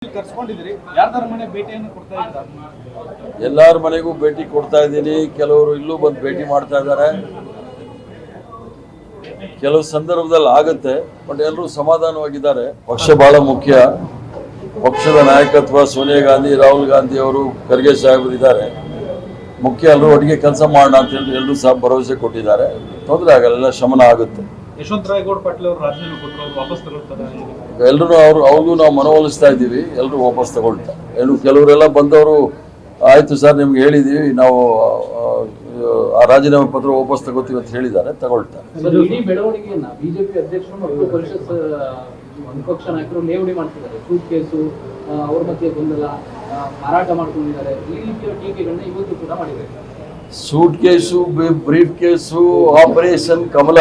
ಕರ್ಸ್ಕೊಂಡಿದ್ರಿ ಯಾರ್ದಾರ ಮನೆ ಭೇಟಿಯನ್ನು ಕೊಡ್ತಾ ಇದ್ದೀರಾ? ಎಲ್ಲಾರ ಮನೆಗೂ ಭೇಟಿ ಕೊಡ್ತಾ ಇದ್ದೀನಿ. ಕೆಲವರು ಇಲ್ಲೂ ಬಂದು ಭೇಟಿ ಮಾಡ್ತಾ ಇದ್ದಾರೆ. ಕೆಲವು ಸಂದರ್ಭದಲ್ಲಿ ಆಗುತ್ತೆ, ಬಟ್ ಎಲ್ಲರೂ ಸಮಾಧಾನವಾಗಿದ್ದಾರೆ. ಪಕ್ಷ ಬಹಳ ಮುಖ್ಯ. ಪಕ್ಷದ ನಾಯಕತ್ವ ಸೋನಿಯಾ ಗಾಂಧಿ, ರಾಹುಲ್ ಗಾಂಧಿ ಅವರು, ಖರ್ಗೆ ಸಾಹೇಬರು ಇದ್ದಾರೆ. ಮುಖ್ಯ ಎಲ್ಲರೂ ಒಟ್ಟಿಗೆ ಕೆಲಸ ಮಾಡೋಣ ಅಂತ ಹೇಳಿ ಎಲ್ಲರೂ ಸಹ ಭರವಸೆ ಕೊಟ್ಟಿದ್ದಾರೆ. ತೊಂದರೆ ಆಗಲ್ಲ, ಎಲ್ಲ ಶಮನ ಆಗುತ್ತೆ. ಯಶವಂತರಾಯಗೌಡ ಪಾಟೀಲ್ ಅವರು ರಾಜೀನಾಮೆ ಕೊಟ್ಟರು, ಅವರು ವಾಪಸ್ ತಗೊಳ್ತಾರೆ. ಎಲ್ಲರೂ ಅವ್ರಿಗೂ ನಾವು ಮನವೊಲಿಸ್ತಾ ಇದ್ದೀವಿ, ಎಲ್ಲರೂ ವಾಪಸ್ ತಗೊಳ್ತಾರೆ. ಕೆಲವರೆಲ್ಲ ಬಂದವರು ಆಯ್ತು ಸರ್ ನಿಮ್ಗೆ ಹೇಳಿದೀವಿ, ನಾವು ಆ ರಾಜೀನಾಮೆ ಪತ್ರ ವಾಪಸ್ ತಗೋತೀವಿ ಅಂತ ಹೇಳಿದ್ದಾರೆ, ತಗೊಳ್ತಾರೆ. ಇಡೀ ಬೆಳವಣಿಗೆಯನ್ನ ಬಿಜೆಪಿ ಅಧ್ಯಕ್ಷರು ಮತ್ತು ಪರಿಷತ್ ವಿಪಕ್ಷ ನಾಯಕರು ಲೇವಡಿ ಮಾಡ್ತಿದ್ದಾರೆ. ಸೂಟ್ ಕೇಸು, ಅವ್ರ ಮಧ್ಯೆ ಗೊಂದಲ, ಮಾರಾಟ ಮಾಡ್ಕೊಂಡಿದ್ದಾರೆ, ಈ ರೀತಿಯ ಟೀಕೆಗಳನ್ನ ಇವತ್ತು ಕೂಡ ಮಾಡಿದ್ದಾರೆ. Suit case, brief case, operation Kamala,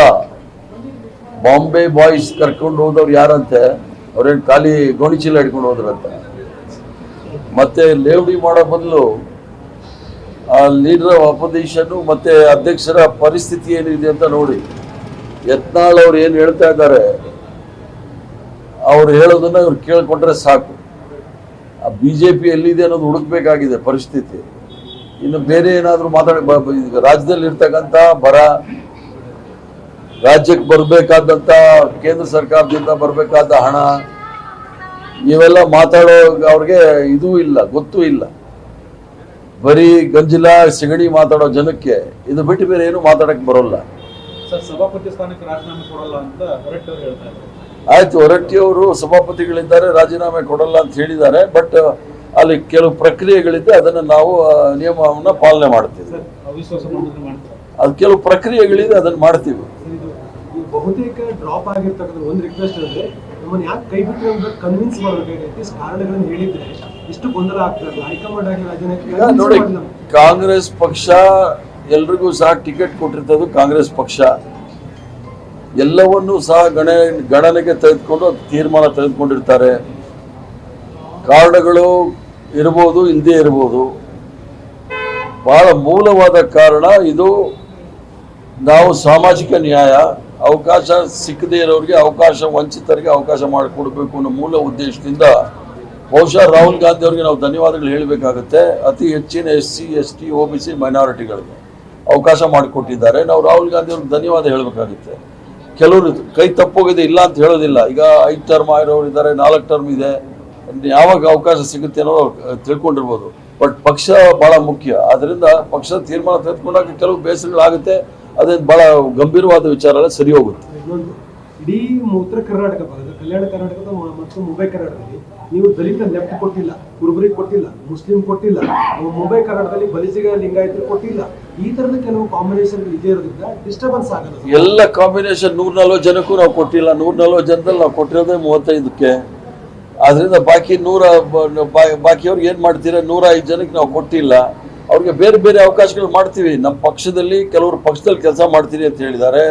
Bombay boys ಕರ್ಕೊಂಡು ಹೋದವ್ರು ಯಾರಂತೆ? ಅವ್ರೇನು ಖಾಲಿ ಗೋಣಿಚೀಲ ಹಿಡ್ಕೊಂಡು ಹೋದ್ರಂತೆ. ಮತ್ತೆ ಲೇವಡಿ ಮಾಡೋ ಬದಲು ಆ ಲೀಡರ್ ಆಫ್ ಅಪೋಸಿಷನ್ ಮತ್ತೆ ಅಧ್ಯಕ್ಷರ ಪರಿಸ್ಥಿತಿ ಏನಿದೆ ಅಂತ ನೋಡಿ. ಯತ್ನಾಳ್ ಅವ್ರು ಏನು ಹೇಳ್ತಾ ಇದ್ದಾರೆ, ಅವ್ರು ಹೇಳೋದನ್ನ ಇವ್ರು ಕೇಳ್ಕೊಂಡ್ರೆ ಸಾಕು. ಆ ಬಿಜೆಪಿ ಎಲ್ಲಿದೆ ಅನ್ನೋದು ಹುಡುಕ್ಬೇಕಾಗಿದೆ ಪರಿಸ್ಥಿತಿ. ಇನ್ನು ಬೇರೆ ಏನಾದರೂ ರಾಜ್ಯದಲ್ಲಿ ಇರ್ತಕ್ಕಂಥ ಬರ, ರಾಜ್ಯಕ್ಕೆ ಬರಬೇಕಾದಂಥ ಕೇಂದ್ರ ಸರ್ಕಾರದಿಂದ ಬರಬೇಕಾದ ಹಣ, ಇವೆಲ್ಲ ಮಾತಾಡೋ ಅವ್ರಿಗೆ ಇದೂ ಇಲ್ಲ, ಗೊತ್ತೂ ಇಲ್ಲ. ಬರೀ ಗಂಜಲ ಸಿಗಣಿ ಮಾತಾಡೋ ಜನಕ್ಕೆ ಇದು ಬಿಟ್ಟು ಬೇರೆ ಏನು ಮಾತಾಡಕ್ಕೆ ಬರೋಲ್ಲ. ಸರ್, ಸಭಾಪತಿ ಸ್ಥಾನಕ್ಕೆ ರಾಜೀನಾಮೆ ಕೊಡಲ್ಲ ಅಂತ ಹೊರಟ್ಟಿ ಅವರು ಹೇಳ್ತಾ ಇದ್ದಾರೆ. ಆಯ್ತು, ಹೊರಟ್ಟಿ ಅವರು ಸಭಾಪತಿಗಳಿದ್ದಾರೆ, ರಾಜೀನಾಮೆ ಕೊಡಲ್ಲ ಅಂತ ಹೇಳಿದ್ದಾರೆ. ಬಟ್ ಅಲ್ಲಿ ಕೆಲವು ಪ್ರಕ್ರಿಯೆಗಳಿದೆ, ಅದನ್ನು ನಾವು ನಿಯಮವನ್ನು ಪಾಲನೆ ಮಾಡ್ತೀವಿ. ಅವಿಶ್ವಾಸ ಮಾಡ್ತಾರೆ, ಅದು ಕೆಲವು ಪ್ರಕ್ರಿಯೆಗಳಿದೆ, ಅದನ್ನು ಮಾಡ್ತೀವಿ. ಬಹುತೇಕ ಡ್ರಾಪ್ ಆಗಿರ್ತಕ್ಕಂಥ ಒಂದು ರಿಕ್ವೆಸ್ಟ್ ಅಂದ್ರೆ ನಮ್ಮನ್ನು ಯಾಕೆ ಕೈ ಬಿಟ್ಟರೆ ಅಂತ ಕನ್ವಿನ್ಸ್ ಮಾಡಬೇಕಾಗಿ ಕಾರಣಗಳನ್ನು ಹೇಳಿದ್ರೆ ಇಷ್ಟು ಗೊಂದಲ ಆಗ್ತದೆ. ಹೈಕಮಾಂಡ್ ಆಗಿ ರಾಜೀನಾಮೆ ನೋಡಿ, ಕಾಂಗ್ರೆಸ್ ಪಕ್ಷ ಎಲ್ರಿಗೂ ಸಹ ಟಿಕೆಟ್ ಕೊಟ್ಟಿರ್ತದ್ದು ಕಾಂಗ್ರೆಸ್ ಪಕ್ಷ. ಎಲ್ಲವನ್ನೂ ಸಹ ಗಣನೆಗೆ ತೆಗೆದುಕೊಂಡು ತೀರ್ಮಾನ ತೆಗೆದುಕೊಂಡಿರ್ತಾರೆ. ಕಾರಣಗಳು ಇರ್ಬೋದು, ಇಲ್ಲದೆ ಇರ್ಬೋದು. ಬಹಳ ಮೂಲವಾದ ಕಾರಣ ಇದು, ನಾವು ಸಾಮಾಜಿಕ ನ್ಯಾಯ, ಅವಕಾಶ ಸಿಕ್ಕದೇ ಇರೋರಿಗೆ ಅವಕಾಶ, ವಂಚಿತರಿಗೆ ಅವಕಾಶ ಮಾಡಿಕೊಡ್ಬೇಕು ಅನ್ನೋ ಮೂಲ ಉದ್ದೇಶದಿಂದ ಬಹುಶಃ ರಾಹುಲ್ ಗಾಂಧಿ ಅವರಿಗೆ ನಾವು ಧನ್ಯವಾದಗಳು ಹೇಳಬೇಕಾಗುತ್ತೆ. ಅತಿ ಹೆಚ್ಚಿನ SC, ST, OBC ಮೈನಾರಿಟಿಗಳಿಗೆ ಅವಕಾಶ ಮಾಡಿಕೊಟ್ಟಿದ್ದಾರೆ. ನಾವು ರಾಹುಲ್ ಗಾಂಧಿ ಅವ್ರಿಗೆ ಧನ್ಯವಾದ ಹೇಳಬೇಕಾಗುತ್ತೆ. ಕೆಲವರು ಕೈ ತಪ್ಪೋಗಿದೆ, ಇಲ್ಲ ಅಂತ ಹೇಳೋದಿಲ್ಲ. ಈಗ 5 ಟರ್ಮ್ ಆಗಿರೋರು ಇದ್ದಾರೆ, 4 ಟರ್ಮ್ ಇದೆ, ಯಾವಾಗ ಅವಕಾಶ ಸಿಗುತ್ತೆ ಅನ್ನೋದು ತಿಳ್ಕೊಂಡಿರ್ಬೋದು. ಬಟ್ ಪಕ್ಷ ಬಹಳ ಮುಖ್ಯ. ಆದ್ದರಿಂದ ಪಕ್ಷದ ತೀರ್ಮಾನ ತೆಗೆದುಕೊಂಡಾಗ ಕೆಲವು ಬೇಸರಗಳಾಗುತ್ತೆ. ಅದೇನು ಬಹಳ ಗಂಭೀರವಾದ ವಿಚಾರ ಅಲ್ಲ, ಸರಿ ಹೋಗುತ್ತೆ. ಇಡೀ ಉತ್ತರ ಕರ್ನಾಟಕ ಭಾಗದ, ಕಲ್ಯಾಣ ಕರ್ನಾಟಕದ ಮತ್ತು ಮುಂಬೈ ಕರ್ನಾಟಕದಲ್ಲಿ ನೀವು ದಲಿತ ಲೆಫ್ಟ್ ಕೊಟ್ಟಿಲ್ಲ, ಕುರುಬರಿಗೆ ಕೊಟ್ಟಿಲ್ಲ, ಮುಸ್ಲಿಂ ಕೊಟ್ಟಿಲ್ಲ, ಮುಂಬೈ ಕರ್ನಾಟಕದಲ್ಲಿ ಬಲಿಸಿಗ ಲಿಂಗಾಯತರು ಕೊಟ್ಟಿಲ್ಲ. ಈ ತರದ ಕೆಲವು ಕಾಂಬಿನೇಷನ್ ಇದೆ ಇರೋದ್ರಿಂದ ಡಿಸ್ಟರ್ಬೆನ್ಸ್ ಆಗೋದು. ಎಲ್ಲ ಕಾಂಬಿನೇಷನ್ 140 ಜನಕ್ಕೂ ನಾವು ಕೊಟ್ಟಿಲ್ಲ. 140 ಜನದಲ್ಲಿ ನಾವು ಕೊಟ್ಟಿರೋದೇ 35ಕ್ಕೆ. ಆದ್ರಿಂದ ಬಾಕಿಯವ್ರಿಗೆ ಏನು ಮಾಡ್ತೀರಾ, 105 ಜನಕ್ಕೆ ನಾವು ಕೊಟ್ಟಿಲ್ಲ. ಅವ್ರಿಗೆ ಬೇರೆ ಬೇರೆ ಅವಕಾಶಗಳು ಮಾಡ್ತೀವಿ. ನಮ್ಮ ಪಕ್ಷದಲ್ಲಿ ಕೆಲವರು ಪಕ್ಷದಲ್ಲಿ ಕೆಲಸ ಮಾಡ್ತೀರಿ ಅಂತ ಹೇಳಿದ್ದಾರೆ.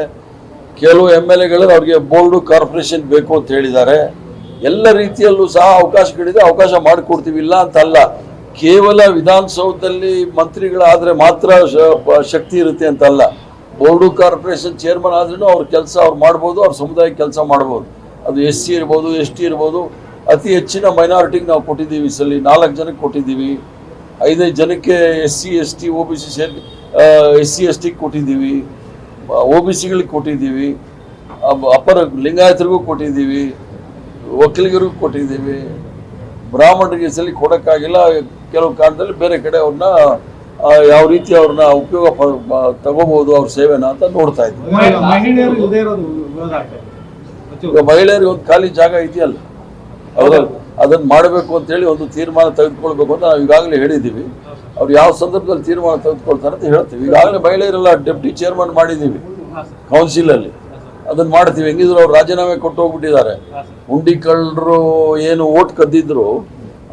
ಕೆಲವು MLAಗಳು ಅವ್ರಿಗೆ ಬೋರ್ಡು, ಕಾರ್ಪೊರೇಷನ್ ಬೇಕು ಅಂತ ಹೇಳಿದ್ದಾರೆ. ಎಲ್ಲ ರೀತಿಯಲ್ಲೂ ಸಹ ಅವಕಾಶಗಳಿದೆ, ಅವಕಾಶ ಮಾಡಿಕೊಡ್ತೀವಿ, ಇಲ್ಲ ಅಂತ ಅಲ್ಲ. ಕೇವಲ ವಿಧಾನಸೌಧದಲ್ಲಿ ಮಂತ್ರಿಗಳಾದರೆ ಮಾತ್ರ ಶಕ್ತಿ ಇರುತ್ತೆ ಅಂತಲ್ಲ. ಬೋರ್ಡು, ಕಾರ್ಪೊರೇಷನ್ ಚೇರ್ಮನ್ ಆದ್ರೂ ಅವ್ರ ಕೆಲಸ ಅವ್ರು ಮಾಡ್ಬೋದು, ಅವ್ರ ಸಮುದಾಯಕ್ಕೆ ಕೆಲಸ ಮಾಡ್ಬೋದು. ಅದು SC ಇರ್ಬೋದು, ST ಇರ್ಬೋದು. ಅತಿ ಹೆಚ್ಚಿನ ಮೈನಾರಿಟಿಗೆ ನಾವು ಕೊಟ್ಟಿದ್ದೀವಿ. ಈ ಸಲ 4 ಜನಕ್ಕೆ ಕೊಟ್ಟಿದ್ದೀವಿ. 5 ಜನಕ್ಕೆ SC, ST, OBC ಸೇರಿ SC, ST ಕೊಟ್ಟಿದ್ದೀವಿ. OBCಗಳಿಗೆ ಕೊಟ್ಟಿದ್ದೀವಿ. ಅಪರ ಲಿಂಗಾಯತರಿಗೂ ಕೊಟ್ಟಿದ್ದೀವಿ. ಒಕ್ಕಲಿಗರಿಗೂ ಕೊಟ್ಟಿದ್ದೀವಿ. ಬ್ರಾಹ್ಮಣರಿಗೆ ಸಲ ಕೊಡೋಕ್ಕಾಗಿಲ್ಲ. ಕೆಲವು ಕಾರಣದಲ್ಲಿ ಬೇರೆ ಕಡೆ ಅವ್ರನ್ನ ಯಾವ ರೀತಿ ಅವ್ರನ್ನ ಉಪಯೋಗ ತಗೋಬಹುದು ಅವ್ರ ಸೇವೆನ ಅಂತ ನೋಡ್ತಾ ಇದ್ದೀವಿ. ಮಹಿಳೆಯರಿಗೆ ಒಂದು ಖಾಲಿ ಜಾಗ ಇದೆಯಲ್ಲ, ಅದನ್ನು ಮಾಡಬೇಕು ಅಂತೇಳಿ ಒಂದು ತೀರ್ಮಾನ ತೆಗೆದುಕೊಳ್ಬೇಕು ಅಂತ ನಾವು ಈಗಾಗಲೇ ಹೇಳಿದ್ದೀವಿ. ಅವ್ರು ಯಾವ ಸಂದರ್ಭದಲ್ಲಿ ತೀರ್ಮಾನ ತೆಗೆದುಕೊಳ್ತಾರೆ ಅಂತ ಹೇಳ್ತೀವಿ. ಈಗಾಗಲೇ ಮಹಿಳೆಯರೆಲ್ಲ ಡೆಪ್ಟಿ ಚೇರ್ಮನ್ ಮಾಡಿದ್ದೀವಿ ಕೌನ್ಸಿಲಲ್ಲಿ, ಅದನ್ನು ಮಾಡ್ತೀವಿ. ಹೆಂಗಿದ್ರು ಅವ್ರು ರಾಜೀನಾಮೆ ಕೊಟ್ಟು ಹೋಗ್ಬಿಟ್ಟಿದ್ದಾರೆ. ಹುಂಡಿ ಕಳ್ಳರು ಏನು ಓಟ್ ಕದ್ದಿದ್ರು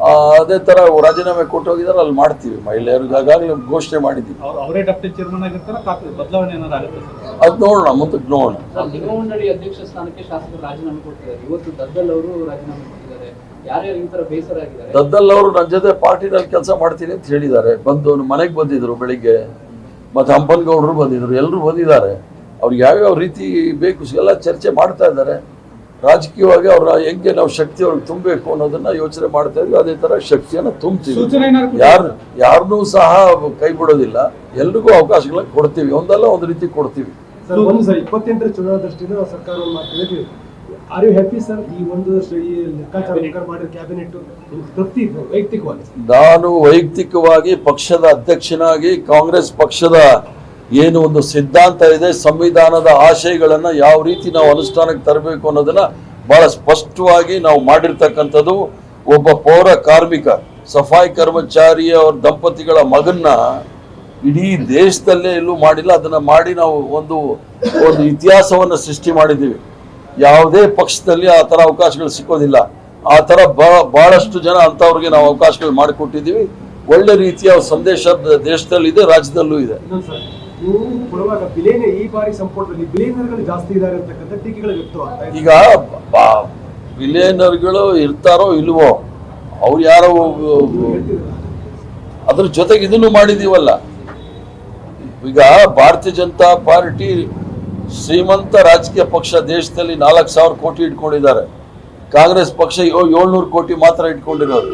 ಅದೇ ಥರ ರಾಜೀನಾಮೆ ಕೊಟ್ಟು ಹೋಗಿದ್ದಾರೆ, ಅಲ್ಲಿ ಮಾಡ್ತೀವಿ. ಮಹಿಳೆಯರಿಗೆ ಈಗಾಗಲೇ ಘೋಷಣೆ ಮಾಡಿದ್ದೀವಿ. ಅವರೇ ಡೆಪ್ಟಿ ಚೇರ್ಮನ್ ಆಗಿರ್ತಾರೆ, ಬದಲಾವಣೆ ಏನಾದ್ರು ಆಗುತ್ತೆ? ಅದು ನೋಡೋಣ, ಮುಂದಕ್ಕೆ ನೋಡೋಣ. ನಿಗಮ ಮಂಡಳಿ ಅಧ್ಯಕ್ಷ ಸ್ಥಾನಕ್ಕೆ ಶಾಸಕರು ರಾಜೀನಾಮೆ ಕೊಟ್ಟಿದ್ದಾರೆ. ಇವತ್ತು ದದ್ದಲ್ ಅವರು ರಾಜೀನಾಮೆ ಕೊಟ್ಟಿದ್ದಾರೆ. ಯಾರ್ಯಾರು ಈ ತರ ಬೇಸರ ಆಗಿದ್ದಾರೆ? ದದ್ದಲ್ ಅವರು ನನ್ನ ಜೊತೆ ಪಾರ್ಟಿನಲ್ಲಿ ಕೆಲಸ ಮಾಡ್ತೀನಿ ಅಂತ ಹೇಳಿದ್ದಾರೆ. ಬಂದು ಮನೆಗೆ ಬಂದಿದ್ರು ಬೆಳಿಗ್ಗೆ. ಮತ್ತು ಹಂಪನಗೌಡರು ಬಂದಿದ್ರು, ಎಲ್ಲರೂ ಬಂದಿದ್ದಾರೆ. ಅವ್ರಿಗೆ ಯಾವ್ಯಾವ ರೀತಿ ಬೇಕು ಎಲ್ಲ ಚರ್ಚೆ ಮಾಡ್ತಾ ಇದ್ದಾರೆ. ರಾಜಕೀಯವಾಗಿ ಅವ್ರ ಹೆಂಗೆ ನಾವು ಶಕ್ತಿ ಅವ್ರಿಗೆ ತುಂಬಬೇಕು ಅನ್ನೋದನ್ನ ಯೋಚನೆ ಮಾಡ್ತಾ ಇದ್ವಿ. ಅದೇ ತರ ಶಕ್ತಿಯನ್ನು ತುಂಬ್ತೀವಿ. ಸೂಚನೆ ಏನಾದ್ರು ಯಾರನ್ನೂ ಸಹ ಕೈ ಬಿಡೋದಿಲ್ಲ, ಎಲ್ರಿಗೂ ಅವಕಾಶಗಳನ್ನ ಕೊಡ್ತೀವಿ, ಒಂದಲ್ಲ ಒಂದು ರೀತಿ ಕೊಡ್ತೀವಿ. ಸರ್ ಒಂದು ಸರ್ 28ರ ಚುನಾವಣಾ ದೃಷ್ಟಿಯಿಂದ ಸರ್ಕಾರ ಮಾಡ್ತಿದ್ದೀವಿ. Are you happy sir? ಈ ಒಂದು ಈ ಲೆಕ್ಕಾಚಾರ ಮಾಡಿದ ಕ್ಯಾಬಿನೆಟ್ ತೃಪ್ತಿ ಇದೆ ವೈಯಕ್ತಿಕವಾಗಿ? ನಾನು ವೈಯಕ್ತಿಕವಾಗಿ ಪಕ್ಷದ ಅಧ್ಯಕ್ಷನಾಗಿ ಕಾಂಗ್ರೆಸ್ ಪಕ್ಷದ ಏನು ಒಂದು ಸಿದ್ಧಾಂತ ಇದೆ, ಸಂವಿಧಾನದ ಆಶಯಗಳನ್ನ ಯಾವ ರೀತಿ ನಾವು ಅನುಷ್ಠಾನಕ್ಕೆ ತರಬೇಕು ಅನ್ನೋದನ್ನ ಬಹಳ ಸ್ಪಷ್ಟವಾಗಿ ನಾವು ಮಾಡಿರ್ತಕ್ಕಂಥದ್ದು. ಒಬ್ಬ ಪೌರ ಕಾರ್ಮಿಕ ಸಫಾಯಿ ಕರ್ಮಚಾರಿಯ ಅವ್ರ ದಂಪತಿಗಳ ಮಗನ್ನ ಇಡೀ ದೇಶದಲ್ಲೇ ಎಲ್ಲೂ ಮಾಡಿಲ್ಲ. ಅದನ್ನ ಮಾಡಿ ನಾವು ಒಂದು ಇತಿಹಾಸವನ್ನು ಸೃಷ್ಟಿ ಮಾಡಿದ್ದೀವಿ. ಯಾವುದೇ ಪಕ್ಷದಲ್ಲಿ ಆ ಥರ ಅವಕಾಶಗಳು ಸಿಕ್ಕೋದಿಲ್ಲ. ಆ ಥರ ಬಹಳಷ್ಟು ಜನ ಅಂಥವ್ರಿಗೆ ನಾವು ಅವಕಾಶಗಳು ಮಾಡಿಕೊಟ್ಟಿದ್ದೀವಿ. ಒಳ್ಳೆ ರೀತಿಯ ಸಂದೇಶ ದೇಶದಲ್ಲಿ ಇದೆ, ರಾಜ್ಯದಲ್ಲೂ ಇದೆ. ನೀವು ಕೊಡುವಾಗ ಈ ಬಾರಿ ಸಂಪುಟದಲ್ಲಿ ಬಿಲಿಯನರ್ಗಳು ಜಾಸ್ತಿ ಇದ್ದಾರೆ ಅಂತಕ್ಕಂಥ ಟೀಕೆಗಳು ವ್ಯಕ್ತವಾಗ್ತಾ ಇದೆ. ಈಗ ಬಿಲಿಯನರ್ಗಳು ಇರ್ತಾರೋ ಇಲ್ವೋ, ಅವ್ರು ಯಾರೋ ಅದ್ರ ಜೊತೆಗೆ ಇದನ್ನು ಮಾಡಿದೀವಲ್ಲ. ಈಗ ಭಾರತೀಯ ಜನತಾ ಪಾರ್ಟಿ ಶ್ರೀಮಂತ ರಾಜಕೀಯ ಪಕ್ಷ, ದೇಶದಲ್ಲಿ 4,000 ಕೋಟಿ ಇಟ್ಕೊಂಡಿದ್ದಾರೆ. ಕಾಂಗ್ರೆಸ್ ಪಕ್ಷ 700 ಕೋಟಿ ಮಾತ್ರ ಇಟ್ಕೊಂಡಿರೋದು.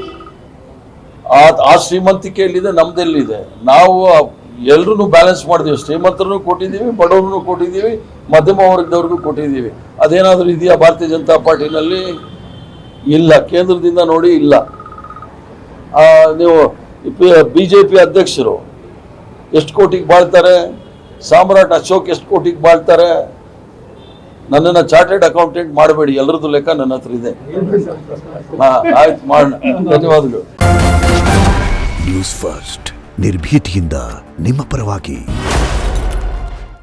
ಆ ಶ್ರೀಮಂತಿಕೆಯಲ್ಲಿದೆ, ನಮ್ದೆಲ್ಲಿದೆ. ನಾವು ಎಲ್ರೂ ಬ್ಯಾಲೆನ್ಸ್ ಮಾಡಿದೀವಿ. ಶ್ರೀಮಂತರನ್ನು ಕೊಟ್ಟಿದ್ದೀವಿ, ಬಡವರನ್ನು ಕೊಟ್ಟಿದ್ದೀವಿ, ಮಧ್ಯಮ ವರ್ಗದವ್ರಿಗೂ ಕೊಟ್ಟಿದ್ದೀವಿ. ಅದೇನಾದರೂ ಇದೆಯಾ ಭಾರತೀಯ ಜನತಾ ಪಾರ್ಟಿನಲ್ಲಿ? ಇಲ್ಲ. ಕೇಂದ್ರದಿಂದ ನೋಡಿ ಇಲ್ಲ. ನೀವು ಬಿಜೆಪಿ ಅಧ್ಯಕ್ಷರು ಎಷ್ಟು ಕೋಟಿಗೆ ಬಾಳ್ತಾರೆ? ಸಾಮ್ರಾಟ್ ಅಶೋಕ್ ಎಷ್ಟು ಕೋಟಿಗೆ ಬಾಳ್ತಾರೆ? ನನ್ನನ್ನು ಚಾರ್ಟೆಡ್ ಅಕೌಂಟೆಂಟ್ ಮಾಡಬೇಡಿ, ಎಲ್ಲರದ್ದು ಲೆಕ್ಕ ನನ್ನ ಹತ್ರ ಇದೆ. ಆಯ್ತು, ಮಾಡೋಣ. ಧನ್ಯವಾದಗಳು. ನ್ಯೂಸ್ ಫಸ್ಟ್ ನಿರ್ಭೀತಿಯಿಂದ ನಿಮ್ಮ ಪರವಾಗಿ.